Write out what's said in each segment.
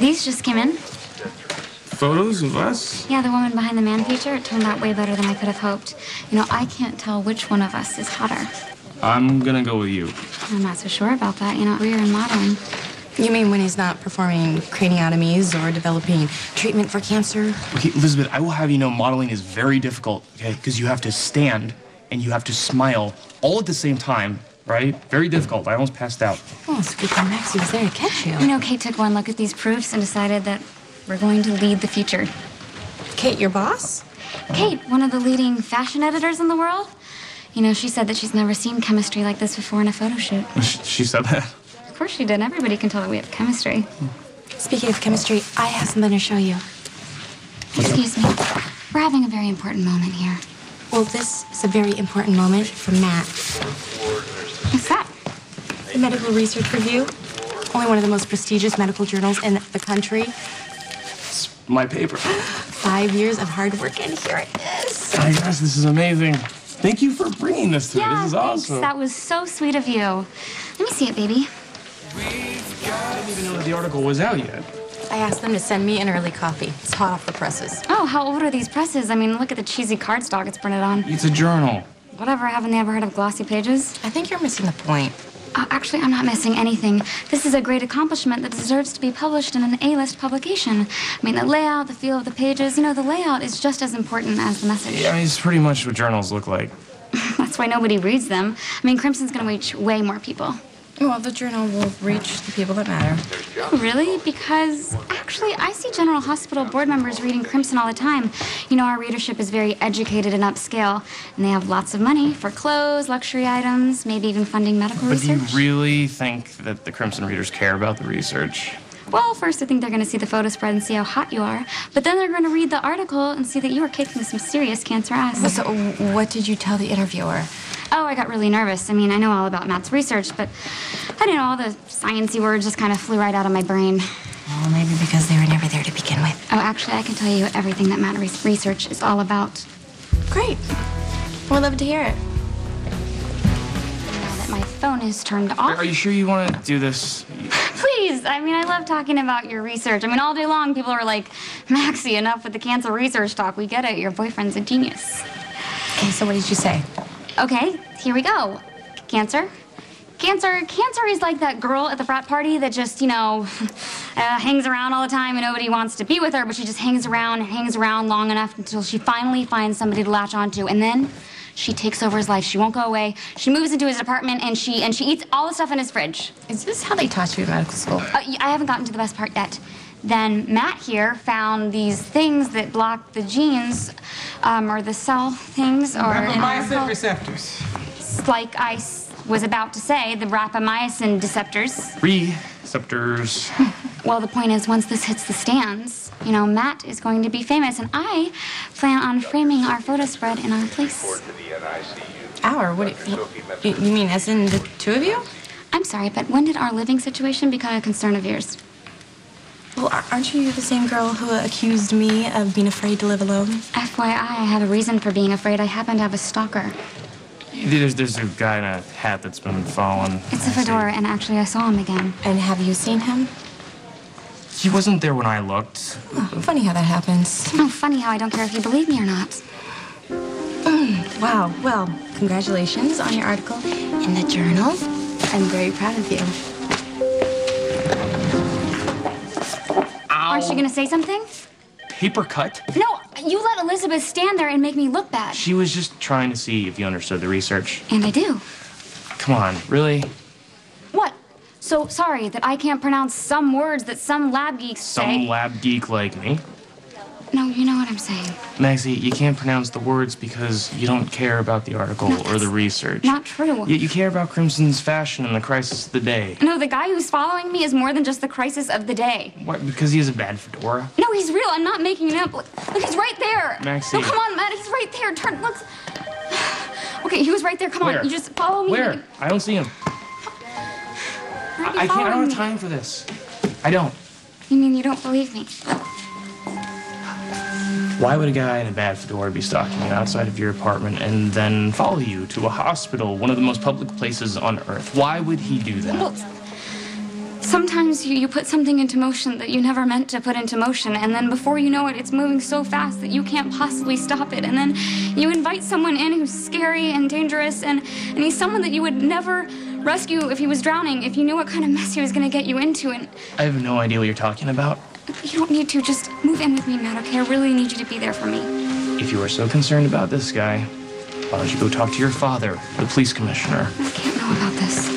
These just came in. Photos of us? Yeah, the woman behind the man feature. It turned out way better than I could have hoped. You know, I can't tell which one of us is hotter. I'm gonna go with you. I'm not so sure about that. You know, career in modeling. You mean when he's not performing craniotomies or developing treatment for cancer? Okay, Elizabeth, I will have you know modeling is very difficult, okay? Because you have to stand and you have to smile all at the same time, right? Very difficult. I almost passed out. Oh, it's good that Maxie was there to catch you. You know, Kate took one look at these proofs and decided that we're going to lead the future. Kate, your boss? Kate, one of the leading fashion editors in the world. You know, she said that she's never seen chemistry like this before in a photo shoot. She said that? Of course she did. Everybody can tell that we have chemistry. Speaking of chemistry, I have something to show you. Excuse me. We're having a very important moment here. Well, this is a very important moment for Matt. What's that? The medical research review. Only one of the most prestigious medical journals in the country. It's my paper. 5 years of hard work, and here it is. Oh my gosh, this is amazing. Thank you for bringing this to me. This is thanks. awesome. That was so sweet of you. Let me see it, baby. I didn't even know that the article was out yet. I asked them to send me an early copy. It's hot off the presses. Oh, how old are these presses? I mean, look at the cheesy cardstock it's printed on. It's a journal. Whatever, haven't they ever heard of glossy pages? I think you're missing the point. Actually, I'm not missing anything. This is a great accomplishment that deserves to be published in an A-list publication. I mean, the layout, the feel of the pages, you know, the layout is just as important as the message. Yeah, I mean, it's pretty much what journals look like. That's why nobody reads them. I mean, Crimson's gonna reach way more people. Well, the journal will reach the people that matter. Oh, really? Because actually, I see General Hospital board members reading Crimson all the time. You know, our readership is very educated and upscale, and they have lots of money for clothes, luxury items, maybe even funding medical But do research. you really think that the Crimson readers care about the research? Well, first I think they're going to see the photo spread and see how hot you are. But then they're going to read the article and see that you are kicking some serious cancer ass. So, what did you tell the interviewer? Oh, I got really nervous. I mean, I know all about Matt's research, but I didn't know, all the sciencey words just kind of flew right out of my brain. Well, maybe because they were never there to begin with. Oh, actually, I can tell you everything that Matt's research is all about. Great. We'd love to hear it. Now that my phone is turned off. Are you sure you want to do this? Please, I mean, I love talking about your research. I mean, all day long, people are like, Maxie, enough with the cancer research talk. We get it. Your boyfriend's a genius. Okay, so what did you say? Okay, here we go. Cancer. Cancer is like that girl at the frat party that just, you know, hangs around all the time and nobody wants to be with her, but she just hangs around long enough until she finally finds somebody to latch onto, and then she takes over his life. She won't go away. She moves into his apartment and she eats all the stuff in his fridge. Is this how they taught you in medical school? I haven't gotten to the best part yet. Then Matt here found these things that block the genes, or the cell things, or... Rapamycin receptors. Like I was about to say, the rapamycin receptors. Receptors. Well, the point is, once this hits the stands, you know, Matt is going to be famous, and I plan on framing our photo spread in our place. Our? What you mean, as in the two of you? I'm sorry, but when did our living situation become a concern of yours? Well, aren't you the same girl who accused me of being afraid to live alone? FYI, I have a reason for being afraid. I happen to have a stalker. There's a guy in a hat that's been following. It's a fedora, and actually I saw him again. And have you seen him? He wasn't there when I looked. Oh, funny how that happens. Oh, funny how I don't care if you believe me or not. Wow. Well, congratulations on your article in the journal. I'm very proud of you. Ow. Aren't you going to say something? Paper cut? No, you let Elizabeth stand there and make me look bad. She was just trying to see if you understood the research. And I do. Come on, really? What? So sorry that I can't pronounce some words that some lab geeks say. Some lab geek like me? No, you know what I'm saying. Maxie, you can't pronounce the words because you don't care about the article or the research. Not true. You care about Crimson's fashion and the crisis of the day. No, the guy who's following me is more than just the crisis of the day. What, because he has a bad fedora? No, he's real. I'm not making it up. Look, he's right there. Maxie. No, come on, Matt. He's right there. Turn, look. Okay, he was right there. Come Where? on. You just follow me. Where? I don't see him. Where are you I don't following have me? time for this. I don't. You mean you don't believe me? Why would a guy in a bad fedora be stalking you outside of your apartment and then follow you to a hospital, one of the most public places on Earth? Why would he do that? Well, Sometimes you put something into motion that you never meant to put into motion, and then before you know it, it's moving so fast that you can't possibly stop it. And then you invite someone in who's scary and dangerous, and he's someone that you would never rescue if he was drowning, if you knew what kind of mess he was going to get you into. And I have no idea what you're talking about. you don't need to. Just move in with me, Matt, okay? I really need you to be there for me. If you are so concerned about this guy, why don't you go talk to your father, the police commissioner? I can't know about this.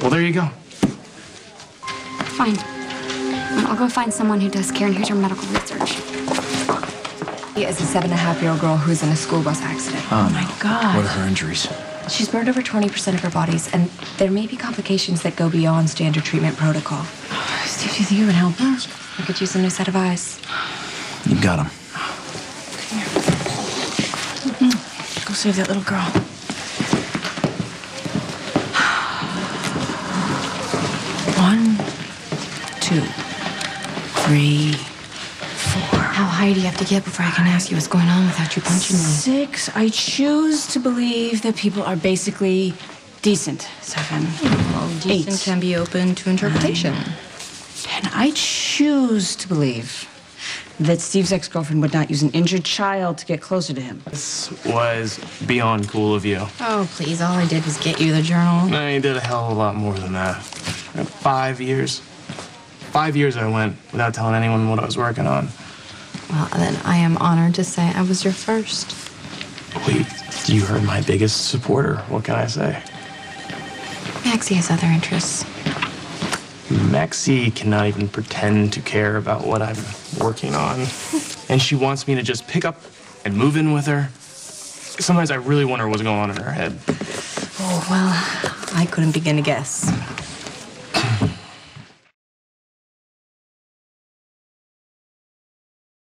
Well, there you go. Fine. I'll go find someone who does care, and here's your medical research. He is a 7.5-year-old girl who's in a school bus accident. Oh, my God. What are her injuries? She's burned over 20% of her bodies, and there may be complications that go beyond standard treatment protocol. Steve, do you think you would help her? I could use a new set of eyes. You got him. Go save that little girl. One, 2, 3, 4. How high do you have to get before I can ask you what's going on without you punching me? 6. I choose to believe that people are basically decent. 7. Well, decent 8. can be open to interpretation. 10. I choose to believe that Steve's ex-girlfriend would not use an injured child to get closer to him. This was beyond cool of you. Oh, please, all I did was get you the journal. No, you did a hell of a lot more than that. 5 years. 5 years I went without telling anyone what I was working on. Well, then I am honored to say I was your first. Wait, you heard my biggest supporter. What can I say? Maxie has other interests. Maxie cannot even pretend to care about what I'm working on. And she wants me to just pick up and move in with her. Sometimes I really wonder what's going on in her head. Oh, well, I couldn't begin to guess.